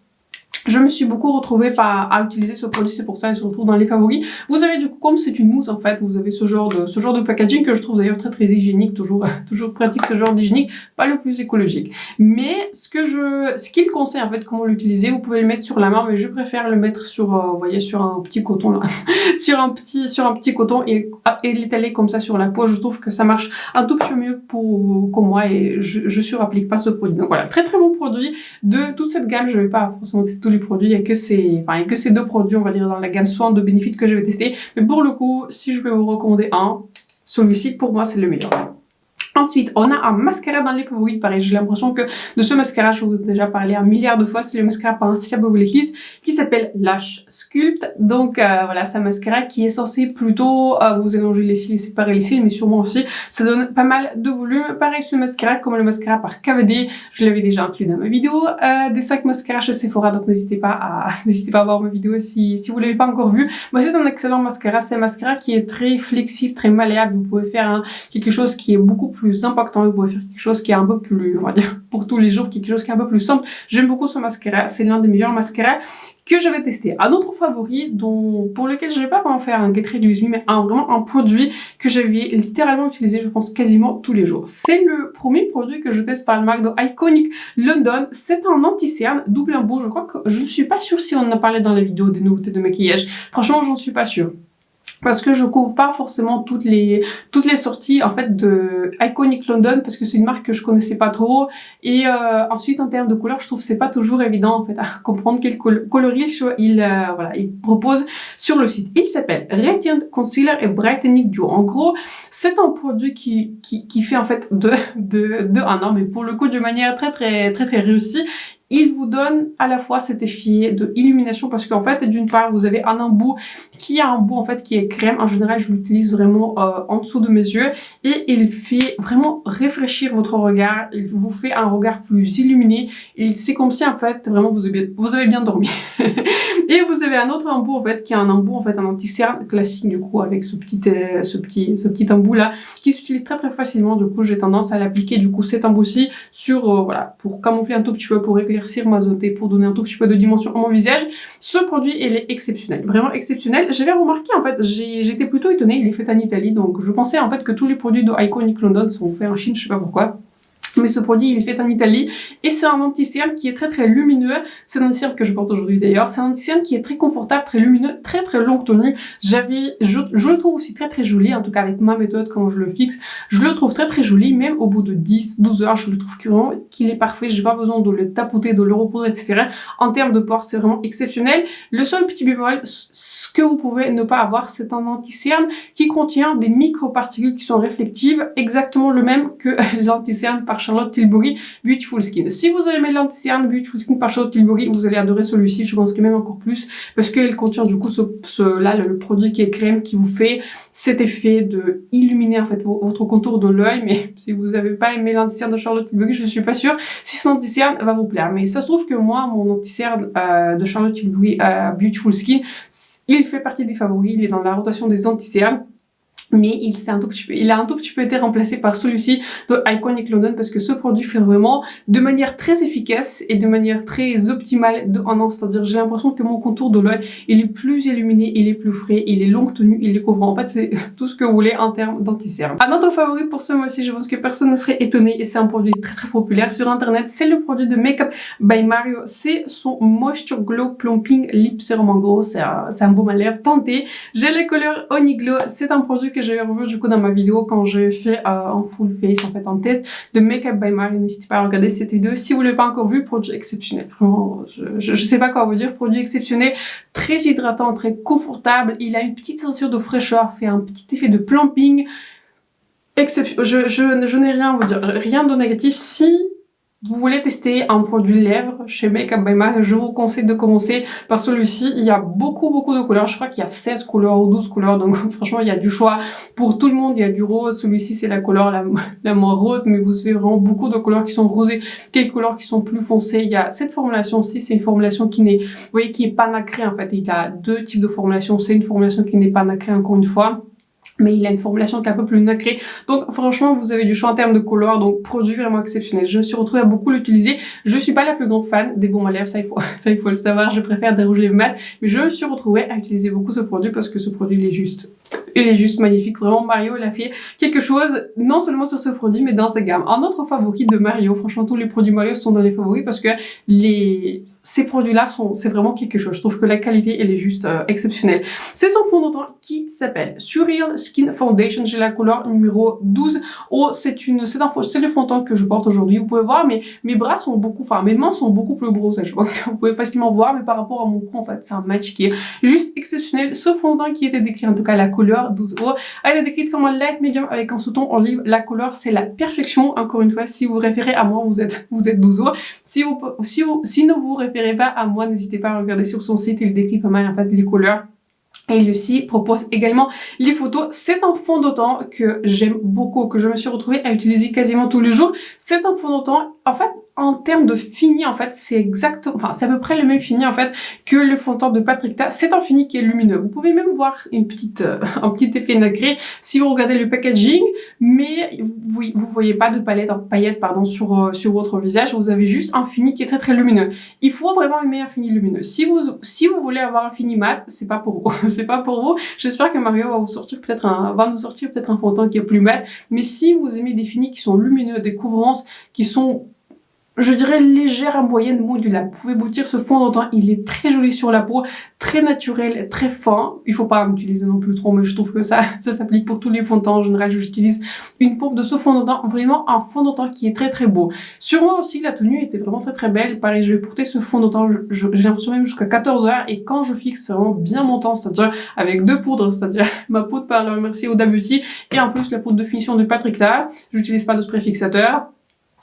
je me suis beaucoup retrouvée à utiliser ce produit, c'est pour ça qu'il se retrouve dans les favoris. Vous avez du coup, comme c'est une mousse, en fait, vous avez ce genre de packaging que je trouve d'ailleurs très hygiénique, toujours pratique, ce genre d'hygiénique, pas le plus écologique. Mais ce qu'il conseille, en fait, comment l'utiliser, vous pouvez le mettre sur la main, mais je préfère le mettre sur, vous voyez, sur un petit coton là, sur un petit coton, et l'étaler comme ça sur la peau. Je trouve que ça marche un tout petit peu mieux pour moi, et je surapplique pas ce produit. Donc voilà, très bon produit de toute cette gamme. Je vais pas forcément tester tous les produits, il y a que ces deux produits, on va dire, dans la gamme soins de Benefit que je vais tester. Mais pour le coup, si je vais vous recommander celui-ci, pour moi, c'est le meilleur. Ensuite, on a un mascara dans les favoris. Pareil, j'ai l'impression que de ce mascara, je vous ai déjà parlé un milliard de fois. C'est le mascara par Anastasia Beverly Hills qui s'appelle Lash Sculpt. Donc voilà, c'est un mascara qui est censé plutôt vous élonger les cils et séparer les cils, mais sûrement aussi ça donne pas mal de volume. Pareil, ce mascara, comme le mascara par KVD, je l'avais déjà inclus dans ma vidéo des 5 mascaras chez Sephora, donc n'hésitez pas à voir ma vidéo si vous l'avez pas encore vu. Moi, c'est un excellent mascara. C'est un mascara qui est très flexible, très malléable. Vous pouvez faire quelque chose qui est beaucoup plus impactant, vous pouvez faire quelque chose qui est un peu plus, on va dire, pour tous les jours, quelque chose qui est un peu plus simple. J'aime beaucoup ce mascara, c'est l'un des meilleurs mascaras que j'avais testé. Un autre favori pour lequel je vais pas vraiment faire un get ready with me, mais vraiment un produit que j'avais littéralement utilisé, je pense, quasiment tous les jours. C'est le premier produit que je teste par le marque de Iconic London. C'est un anti-cerne double embout. Je ne suis pas sûre si on en a parlé dans la vidéo des nouveautés de maquillage. Franchement, j'en suis pas sûre, parce que je couvre pas forcément toutes les sorties, en fait, de Iconic London, parce que c'est une marque que je connaissais pas trop. Et ensuite, en termes de couleur, je trouve que c'est pas toujours évident, en fait, à comprendre quel coloris il propose sur le site. Il s'appelle Radiant Concealer et Brightening Duo. En gros, c'est un produit qui fait, en fait, de un an, mais pour le coup, de manière très réussie. Il vous donne à la fois cet effet de illumination, parce qu'en fait, d'une part, vous avez un embout qui est crème. En général, je l'utilise vraiment en dessous de mes yeux, et il fait vraiment réfléchir votre regard. Il vous fait un regard plus illuminé. C'est comme si, en fait, vraiment vous avez bien dormi. Et vous avez un autre embout, en fait, qui est un anti-cerne classique, du coup, avec ce petit embout là, qui s'utilise très facilement. Du coup, j'ai tendance à l'appliquer, du coup, cet embout-ci sur, pour camoufler un tout petit peu, pour éclaircir ma zone, pour donner un tout petit peu de dimension à mon visage. Ce produit, il est exceptionnel, vraiment exceptionnel. J'avais remarqué, en fait, j'étais plutôt étonnée, il est fait en Italie, donc je pensais, en fait, que tous les produits de Iconic London sont faits en Chine, je sais pas pourquoi. Mais ce produit, il est fait en Italie et c'est un anti-cerne qui est très lumineux. C'est un anti-cerne que je porte aujourd'hui d'ailleurs. C'est un anti-cerne qui est très confortable, très lumineux, très longue tenue. Je le trouve aussi très joli, en tout cas avec ma méthode, comment je le fixe. Je le trouve très joli, même au bout de 10, 12 heures, je le trouve vraiment qu'il est parfait. J'ai pas besoin de le tapoter, de le repoudrer, etc. En termes de port, c'est vraiment exceptionnel. Le seul petit bémol, ce que vous pouvez ne pas avoir, c'est un anti-cerne qui contient des microparticules qui sont réflectives, exactement le même que l'anti-cerne par Charlotte Tilbury Beautiful Skin. Si vous aimez l'anti-cerne Beautiful Skin par Charlotte Tilbury, vous allez adorer celui-ci, je pense que même encore plus, parce qu'il contient du coup le produit qui est crème qui vous fait cet effet de illuminer en fait votre contour de l'œil. Mais si vous n'avez pas aimé l'anti-cerne de Charlotte Tilbury, je suis pas sûre si cet anti-cerne va vous plaire. Mais ça se trouve que moi, mon anti-cerne de Charlotte Tilbury Beautiful Skin, il fait partie des favoris, il est dans la rotation des anti-cernes. Mais il a un tout petit peu été remplacé par celui-ci de Iconic London parce que ce produit fait vraiment de manière très efficace et de manière très optimale de un an. C'est-à-dire j'ai l'impression que mon contour de l'œil, il est plus illuminé, il est plus frais, il est longue tenue, il est couvrant. En fait, c'est tout ce que vous voulez en termes d'anti-cerne. Un autre favori pour ce mois-ci, je pense que personne ne serait étonné et c'est un produit très populaire sur internet. C'est le produit de Makeup by Mario. C'est son Moisture Glow Plumping Lip Serum. En gros, c'est un baume à lèvres teinté. J'ai la couleur Honey Glow. C'est un produit que j'ai revu du coup dans ma vidéo quand j'ai fait en full face, en fait en test de Makeup by Mario. N'hésitez pas à regarder cette vidéo si vous l'avez pas encore vu. Produit exceptionnel, vraiment, je sais pas quoi vous dire. Produit exceptionnel, très hydratant, très confortable. Il a une petite sensation de fraîcheur, fait un petit effet de plumping. Je n'ai rien à vous dire, rien de négatif. Si vous voulez tester un produit lèvres chez Makeup by Mario, je vous conseille de commencer par celui-ci. Il y a beaucoup de couleurs. Je crois qu'il y a 16 couleurs ou 12 couleurs. Donc franchement, il y a du choix pour tout le monde. Il y a du rose. Celui-ci, c'est la couleur la moins rose. Mais vous avez vraiment beaucoup de couleurs qui sont rosées. Quelques couleurs qui sont plus foncées. Il y a cette formulation-ci. C'est une formulation qui n'est, vous voyez, qui est pas nacrée en fait. Il y a deux types de formulations. C'est une formulation qui n'est pas nacrée encore une fois. Mais il a une formulation qui est un peu plus nacrée. Donc franchement, vous avez du choix en termes de couleurs. Donc produit vraiment exceptionnel. Je me suis retrouvée à beaucoup l'utiliser. Je suis pas la plus grande fan des baumes à lèvres, ça il faut le savoir. Je préfère des rouges à lèvres mat. Mais je me suis retrouvée à utiliser beaucoup ce produit parce que ce produit il est juste magnifique. Vraiment, Mario, il a fait quelque chose, non seulement sur ce produit, mais dans sa gamme. Un autre favori de Mario, franchement, tous les produits Mario sont dans les favoris parce que ces produits-là c'est vraiment quelque chose. Je trouve que la qualité, elle est juste exceptionnelle. C'est son fond de teint qui s'appelle Surreal Skin Foundation. J'ai la couleur numéro 12. Oh, c'est le fond de teint que je porte aujourd'hui. Vous pouvez voir, mes bras sont mes mains sont beaucoup plus bronzées. Je pense que vous pouvez facilement voir, mais par rapport à mon cou, en fait, c'est un match qui est juste exceptionnel. Ce fond de teint qui était décrit, en tout cas, la couleur 12O, elle est décrite comme un light medium avec un sous-ton olive. La couleur, c'est la perfection. Encore une fois, si vous référez à moi, vous êtes 12O. Si ne vous référez pas à moi, n'hésitez pas à regarder sur son site. Il décrit pas mal, en fait, les couleurs. Et il aussi propose également les photos. C'est un fond de teint que j'aime beaucoup, que je me suis retrouvée à utiliser quasiment tous les jours. C'est un fond de teint, en fait, en termes de fini, en fait, c'est à peu près le même fini, en fait, que le fond de teint de Patrick Ta. C'est un fini qui est lumineux. Vous pouvez même voir un petit effet nacré si vous regardez le packaging, mais vous voyez pas de paillettes, sur votre visage. Vous avez juste un fini qui est très lumineux. Il faut vraiment aimer un fini lumineux. Si vous voulez avoir un fini mat, c'est pas pour vous. C'est pas pour vous. J'espère que Mario va nous sortir peut-être un fond de teint qui est plus mat. Mais si vous aimez des finis qui sont lumineux, des couvrances qui sont, je dirais, légère à moyenne modulable. Vous pouvez boutir ce fond de teint, il est très joli sur la peau, très naturel, très fin. Il faut pas l'utiliser non plus trop, mais je trouve que ça s'applique pour tous les fonds de teint. En général, j'utilise une pompe de ce fond de teint, vraiment un fond de teint qui est très beau. Sur moi aussi, la tenue était vraiment très belle. Pareil, je vais porter ce fond de teint, j'ai l'impression même jusqu'à 14 heures, et quand je fixe, c'est vraiment bien mon temps, c'est-à-dire avec deux poudres, c'est-à-dire ma poudre par le remercier Huda Beauty, et en plus la poudre de finition de Patrick Ta. J'utilise pas de spray fixateur.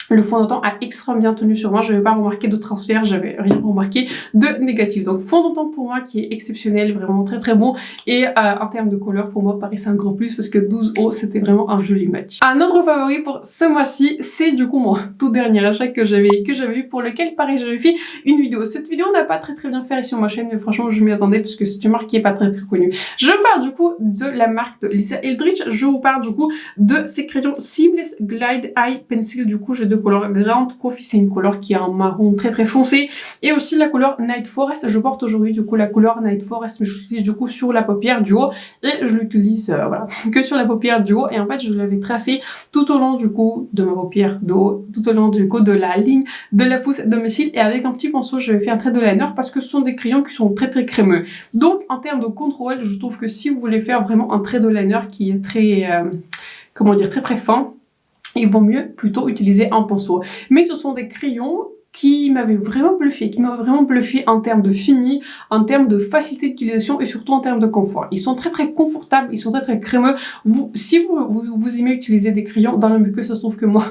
Le fond de teint a extrêmement bien tenu sur moi, je n'avais pas remarqué de transfert, j'avais rien remarqué de négatif. Donc fond de teint pour moi qui est exceptionnel, vraiment très bon. Et en termes de couleur, pour moi, Paris c'est un gros plus parce que 12O c'était vraiment un joli match. Un autre favori pour ce mois-ci, c'est du coup mon tout dernier achat que j'avais eu, pour lequel pareil j'avais fait une vidéo. Cette vidéo n'a pas très bien fait sur ma chaîne, mais franchement je m'y attendais parce que c'est une marque qui est pas très connue. Je parle du coup de la marque de Lisa Eldridge, je vous parle du coup de ces crayons Seamless Glide Eye Pencil. Du coup j'ai deux deux couleurs. Ground Coffee, c'est une couleur qui est un marron très très foncé. Et aussi la couleur Night Forest. Je porte aujourd'hui du coup la couleur Night Forest, mais je l'utilise du coup sur la paupière du haut. Et je l'utilise voilà, que sur la paupière du haut. Et en fait, je l'avais tracé tout au long du coup de ma paupière du haut, tout au long du coup de la ligne de la pousse de mes cils. Et avec un petit pinceau, j'avais fait un trait de liner parce que ce sont des crayons qui sont très très crémeux. Donc en termes de contrôle, je trouve que si vous voulez faire vraiment un trait de liner qui est très, comment dire, très très fin, il vaut mieux plutôt utiliser un pinceau. Mais ce sont des crayons qui m'avaient vraiment bluffé en termes de fini, en termes de facilité d'utilisation et surtout en termes de confort. Ils sont très très confortables, ils sont très très crémeux. Si vous aimez utiliser des crayons dans la muqueuse, ça se trouve que moi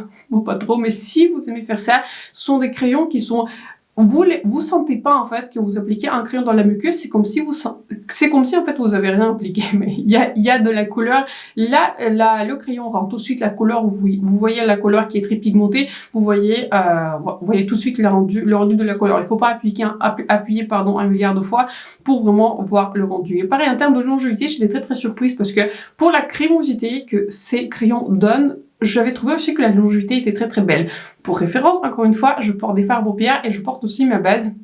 pas trop, mais si vous aimez faire ça, ce sont des crayons qui sont vous sentez pas en fait que vous appliquez un crayon dans la muqueuse, c'est comme si en fait vous avez rien appliqué, mais il y a de la couleur. Là, le crayon rend tout de suite la couleur, vous voyez la couleur qui est très pigmentée, vous voyez tout de suite le rendu de la couleur. Il faut pas appuyer un milliard de fois pour vraiment voir le rendu. Et pareil, en termes de longévité, j'étais très très surprise parce que pour la crémosité que ces crayons donnent, j'avais trouvé aussi que la longévité était très très belle. Pour référence, encore une fois, je porte des fards à paupières et je porte aussi ma base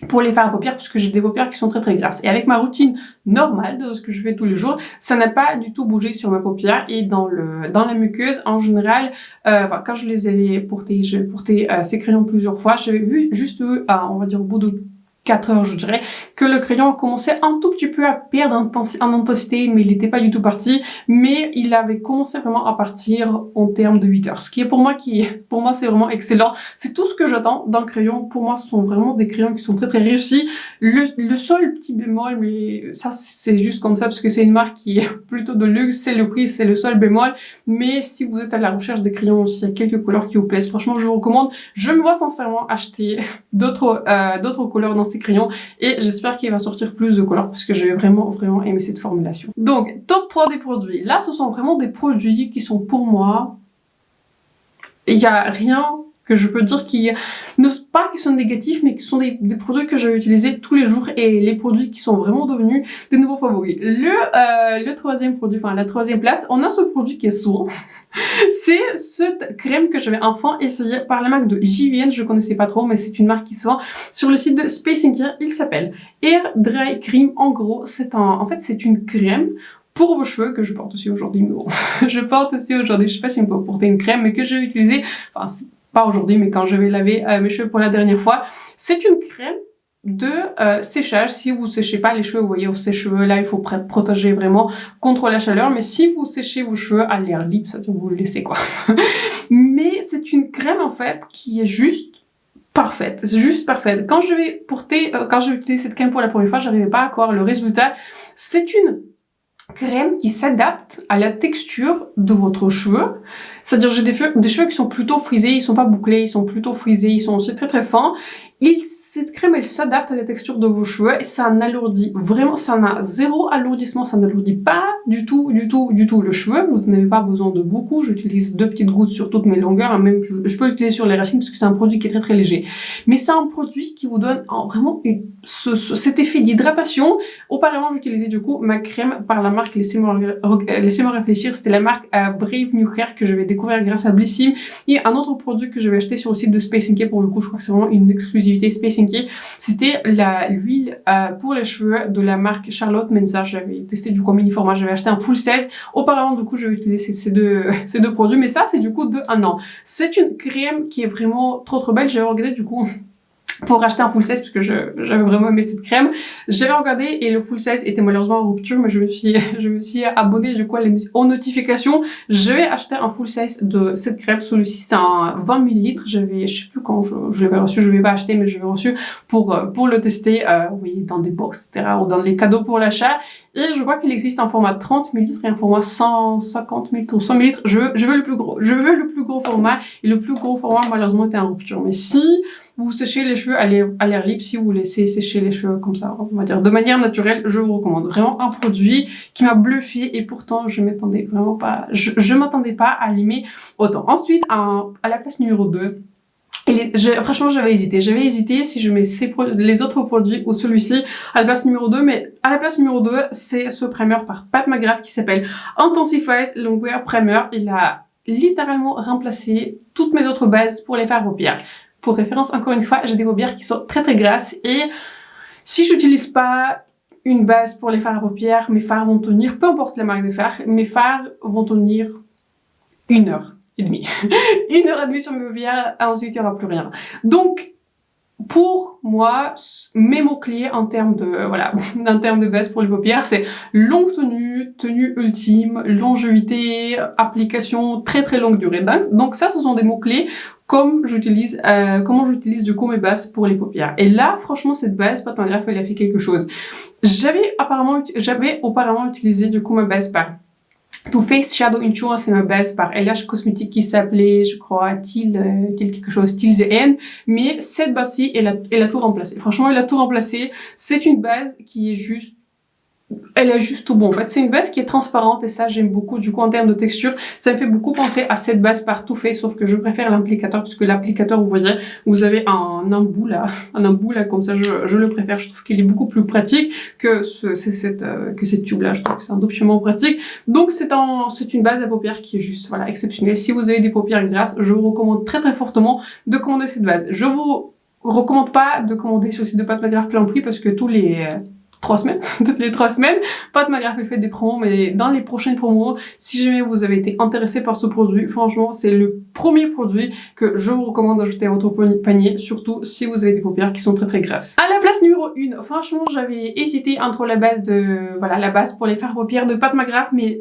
pour les fards à paupières puisque j'ai des paupières qui sont très très grasses. Et avec ma routine normale de ce que je fais tous les jours, ça n'a pas du tout bougé sur ma paupière. Et dans la muqueuse, en général, quand je les avais portés, j'ai porté ces crayons plusieurs fois, j'avais vu juste, on va dire au bout de 4 heures, je dirais, que le crayon commençait un tout petit peu à perdre en intensité, mais il n'était pas du tout parti, mais il avait commencé vraiment à partir en termes de 8 heures, ce qui est pour moi, c'est vraiment excellent. C'est tout ce que j'attends d'un crayon. Pour moi, ce sont vraiment des crayons qui sont très très réussis. Le seul petit bémol, mais ça, c'est juste comme ça, parce que c'est une marque qui est plutôt de luxe, c'est le prix, c'est le seul bémol, mais si vous êtes à la recherche des crayons aussi, il y a quelques couleurs qui vous plaisent, franchement, je vous recommande. Je me vois sincèrement acheter d'autres couleurs dans ces crayons et j'espère qu'il va sortir plus de couleurs parce que j'ai vraiment aimé cette formulation. Donc top 3 des produits. Là ce sont vraiment des produits qui sont pour moi, il y a rien que je peux dire qui sont négatifs, mais qui sont des produits que j'ai utilisés tous les jours et les produits qui sont vraiment devenus des nouveaux favoris. Le troisième produit, enfin la troisième place, on a ce produit qui est souvent. C'est cette crème que j'avais enfin essayé par la marque de JVN, je connaissais pas trop, mais c'est une marque qui se vend sur le site de Space & Care. Il s'appelle Air Dry Cream. En gros, en fait, c'est une crème pour vos cheveux que je porte aussi aujourd'hui, mais bon, je porte aussi aujourd'hui, je sais pas si on peut porter une crème, mais que j'ai utilisée, enfin, pas aujourd'hui, mais quand je vais laver mes cheveux pour la dernière fois. C'est une crème de séchage. Si vous séchez pas les cheveux, vous voyez, au sèche-cheveux, là, il faut protéger vraiment contre la chaleur. Mais si vous séchez vos cheveux à l'air libre, ça vous le laissez quoi. Mais c'est une crème, en fait, qui est juste parfaite. C'est juste parfaite. Quand j'ai utilisé cette crème pour la première fois, j'arrivais pas à voir le résultat. C'est une crème qui s'adapte à la texture de votre cheveu. C'est-à-dire j'ai des cheveux qui sont plutôt frisés, ils sont pas bouclés, ils sont plutôt frisés, ils sont aussi très très fins. Cette crème, elle s'adapte à la texture de vos cheveux et ça n'alourdit vraiment, ça n'a zéro alourdissement, ça n'alourdit pas du tout le cheveu. Vous n'avez pas besoin de beaucoup. J'utilise 2 petites gouttes sur toutes mes longueurs, même je peux l'utiliser sur les racines parce que c'est un produit qui est très très léger. Mais c'est un produit qui vous donne vraiment cet effet d'hydratation. Auparavant, j'utilisais du coup ma crème par la marque, laissez-moi réfléchir, c'était la marque Brave New Hair que je vais découvrir grâce à Blissim. Et un autre produit que je vais acheter sur le site de Space & Care, pour le coup, je crois que c'est vraiment une exclusivité Space & Care, c'était l'huile pour les cheveux de la marque Charlotte Mensa. J'avais testé du coup mini format, j'avais acheté un full 16. Auparavant, du coup, je vais utiliser ces deux produits, mais ça, c'est du coup de 1 an. C'est une crème qui est vraiment trop belle. J'avais regardé du coup pour acheter un full size parce que j'avais vraiment aimé cette crème. J'avais regardé et le full size était malheureusement en rupture, mais je me suis abonnée du coup aux notifications. Je vais acheter un full size de cette crème. Celui-ci c'est un 20 ml. Je sais plus quand je l'avais reçu, je l'ai pas acheté, mais je l'ai reçu pour le tester, oui, dans des box, etc., ou dans les cadeaux pour l'achat. Et je crois qu'il existe un format 30 ml et un format 150 ml ou 100 ml. Je veux le plus gros. Je veux le plus gros format, et le plus gros format malheureusement était en rupture. Mais si vous séchez les cheveux à l'air libre, si vous laissez sécher les cheveux comme ça, on va dire de manière naturelle, je vous recommande. Vraiment un produit qui m'a bluffé et pourtant je m'attendais vraiment pas, je m'attendais pas à l'aimer autant. Ensuite, à la place numéro 2, franchement, j'avais hésité si je mets les autres produits ou celui-ci à la place numéro 2, mais à la place numéro 2, c'est ce primer par Pat McGrath qui s'appelle Intensifies Longwear Primer. Il a littéralement remplacer toutes mes autres bases pour les fards à paupières. Pour référence, encore une fois, j'ai des paupières qui sont très grasses et si j'utilise pas une base pour les fards à paupières, mes fards vont tenir, peu importe la marque de fards, mes fards vont tenir 1h30. 1h30 sur mes paupières, ensuite il n'y aura plus rien. Donc, pour moi, mes mots-clés en termes de base pour les paupières, c'est longue tenue, tenue ultime, longévité, application très longue durée. Donc ça, ce sont des mots-clés comment j'utilise du coup mes bases pour les paupières. Et là, franchement, cette base, Pat McGrath, elle a fait quelque chose. J'avais auparavant utilisé du coup ma base par Too Faced Shadow Insurance, c'est ma base par LH Cosmetics qui s'appelait, je crois, Till the End. Mais cette base-ci, elle a tout remplacé. Franchement, elle a tout remplacé. C'est une base qui est juste elle est juste tout bon. En fait, c'est une base qui est transparente et ça, j'aime beaucoup. Du coup, en termes de texture, ça me fait beaucoup penser à cette base par Too Faced, sauf que je préfère l'applicateur parce que l'applicateur, vous voyez, vous avez un embout là, comme ça, je le préfère. Je trouve qu'il est beaucoup plus pratique que cette tube là. Je trouve que c'est un document pratique. Donc, c'est une base à paupières qui est juste, voilà, exceptionnelle. Si vous avez des paupières grasses, je vous recommande très fortement de commander cette base. Je vous recommande pas de commander sur le site de Pat McGrath plein prix parce que toutes les 3 semaines, Pat McGrath fait des promos, mais dans les prochaines promos, si jamais vous avez été intéressé par ce produit, franchement, c'est le premier produit que je vous recommande d'ajouter à votre panier, surtout si vous avez des paupières qui sont très grasses. À la place numéro 1, franchement, j'avais hésité entre la base pour les fards à paupières de Pat McGrath, mais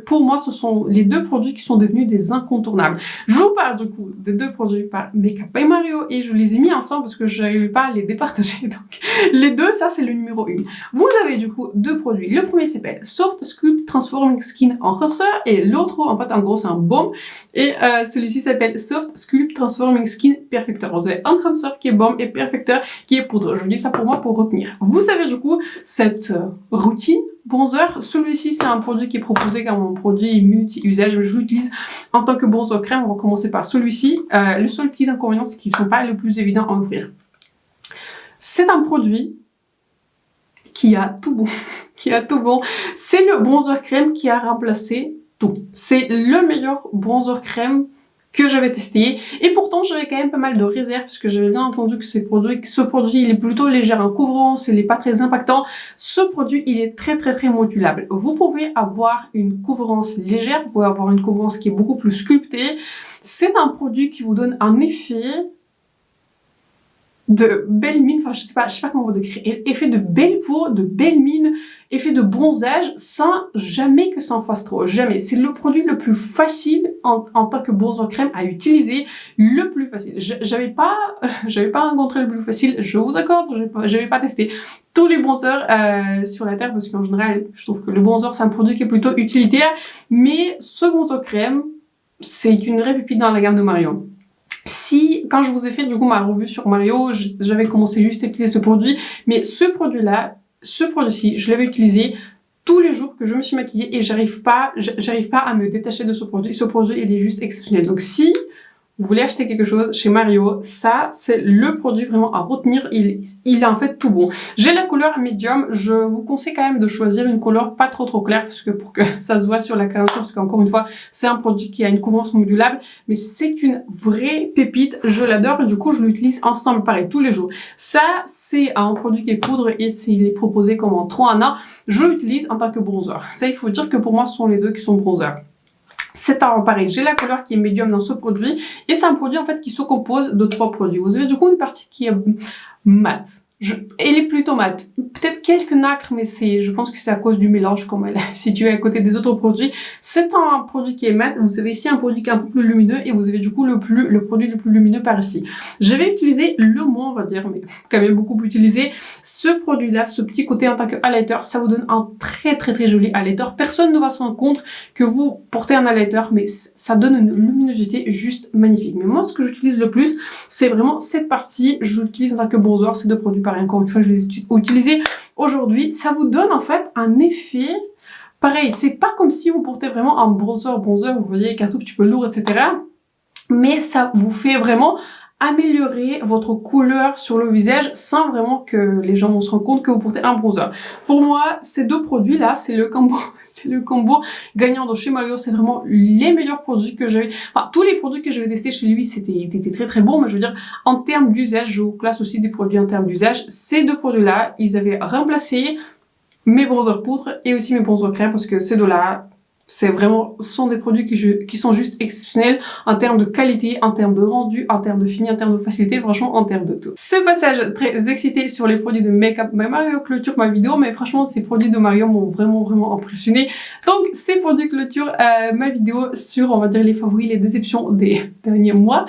pour moi, ce sont les deux produits qui sont devenus des incontournables. Je vous parle du coup des deux produits par Makeup by Mario et je les ai mis ensemble parce que je n'arrivais pas à les départager. Donc, les deux, ça, c'est le numéro 1. Vous avez du coup deux produits. Le premier s'appelle Soft Sculpt Transforming Skin Enhancer et l'autre, en fait, en gros, c'est un baume. Et celui-ci s'appelle Soft Sculpt Transforming Skin Perfector. Vous avez Enhancer qui est baume et Perfector qui est poudre. Je dis ça pour moi pour retenir. Vous avez du coup cette routine bronzer. Celui-ci, c'est un produit qui est proposé comme un produit multi-usage. Je l'utilise en tant que bronzer crème. On va commencer par celui-ci. Le seul petit inconvénient, c'est qu'ils ne sont pas le plus évident à ouvrir. C'est un produit qui a tout bon. C'est le bronzer crème qui a remplacé tout. C'est le meilleur bronzer crème que j'avais testé. Et pourtant, j'avais quand même pas mal de réserves parce que j'avais bien entendu que ce produit, il est plutôt léger en couvrance, il n'est pas très impactant. Ce produit, il est très modulable. Vous pouvez avoir une couvrance légère, vous pouvez avoir une couvrance qui est beaucoup plus sculptée. C'est un produit qui vous donne un effet de belle mine, enfin je sais pas comment vous décrire, effet de belle peau, de belle mine, effet de bronzage, sans jamais que ça en fasse trop, jamais. C'est le produit le plus facile en tant que bronzer crème à utiliser, le plus facile. J'avais pas rencontré le plus facile, je vous accorde, j'avais pas testé tous les bronzers sur la terre parce qu'en général, je trouve que le bronzer c'est un produit qui est plutôt utilitaire, mais ce bronzer crème, c'est une vraie pépite dans la gamme de Mario. Quand je vous ai fait du coup ma revue sur Mario, j'avais commencé juste à utiliser ce produit, mais ce produit-ci, je l'avais utilisé tous les jours que je me suis maquillée et j'arrive pas à me détacher de ce produit. Ce produit, il est juste exceptionnel. Donc si vous voulez acheter quelque chose chez Mario, ça, c'est le produit vraiment à retenir. Il est en fait tout bon. J'ai la couleur medium. Je vous conseille quand même de choisir une couleur pas trop claire parce que pour que ça se voit sur la caméra, parce qu'encore une fois, c'est un produit qui a une couvrance modulable, mais c'est une vraie pépite. Je l'adore et du coup, je l'utilise ensemble, pareil, tous les jours. Ça, c'est un produit qui est poudre et il est proposé comme en 3 en 1. Je l'utilise en tant que bronzer. Ça, il faut dire que pour moi, ce sont les deux qui sont bronzer. C'est pareil, j'ai la couleur qui est médium dans ce produit et c'est un produit en fait qui se compose de 3 produits. Vous avez du coup une partie qui est mate. Elle est plutôt mate. Peut-être quelques nacres, mais je pense que c'est à cause du mélange comme elle est située à côté des autres produits. C'est un produit qui est mat. Vous avez ici un produit qui est un peu plus lumineux et vous avez du coup le produit le plus lumineux par ici. J'avais utilisé le moins, on va dire, mais quand même beaucoup utilisé. Ce produit-là, ce petit côté en tant que highlighter, ça vous donne un très joli highlighter. Personne ne va se rendre compte que vous portez un highlighter, mais ça donne une luminosité juste magnifique. Mais moi, ce que j'utilise le plus, c'est vraiment cette partie. Je l'utilise en tant que bronzer, ces deux produits. Encore une fois, je les ai utilisés aujourd'hui. Ça vous donne en fait un effet pareil. C'est pas comme si vous portez vraiment un bronzer, vous voyez, qu'un tout petit peu lourd, etc. Mais ça vous fait vraiment améliorer votre couleur sur le visage sans vraiment que les gens se rendent compte que vous portez un bronzer. Pour moi, ces deux produits-là, c'est le combo gagnant de chez Mario. C'est vraiment les meilleurs produits que j'avais. Enfin, tous les produits que j'avais testés chez lui, c'était très très bon. Mais je veux dire, en termes d'usage, je vous classe aussi des produits en termes d'usage. Ces deux produits-là, ils avaient remplacé mes bronzers poudre et aussi mes bronzers crème parce que ces deux-là, ce sont des produits qui sont juste exceptionnels en termes de qualité, en termes de rendu, en termes de fini, en termes de facilité, franchement en termes de tout. Ce passage très excité sur les produits de make-up Mario clôture ma vidéo, mais franchement ces produits de Mario m'ont vraiment impressionné. Donc ces produits clôturent ma vidéo sur, on va dire, les favoris, les déceptions des derniers mois,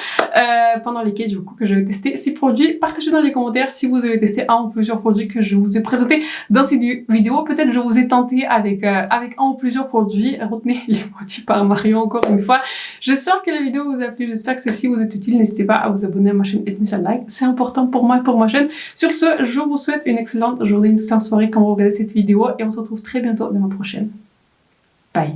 pendant lesquels que je vais tester ces produits. Partagez dans les commentaires si vous avez testé un ou plusieurs produits que je vous ai présentés dans cette vidéo. Peut-être je vous ai tenté avec un ou plusieurs produits. Retenez les produits par Mario encore une fois. J'espère que la vidéo vous a plu, j'espère que celle-ci vous est utile. N'hésitez pas à vous abonner à ma chaîne et de mettre un like, c'est important pour moi et pour ma chaîne. Sur ce, je vous souhaite une excellente journée, une excellente soirée quand vous regardez cette vidéo et on se retrouve très bientôt dans la prochaine. Bye.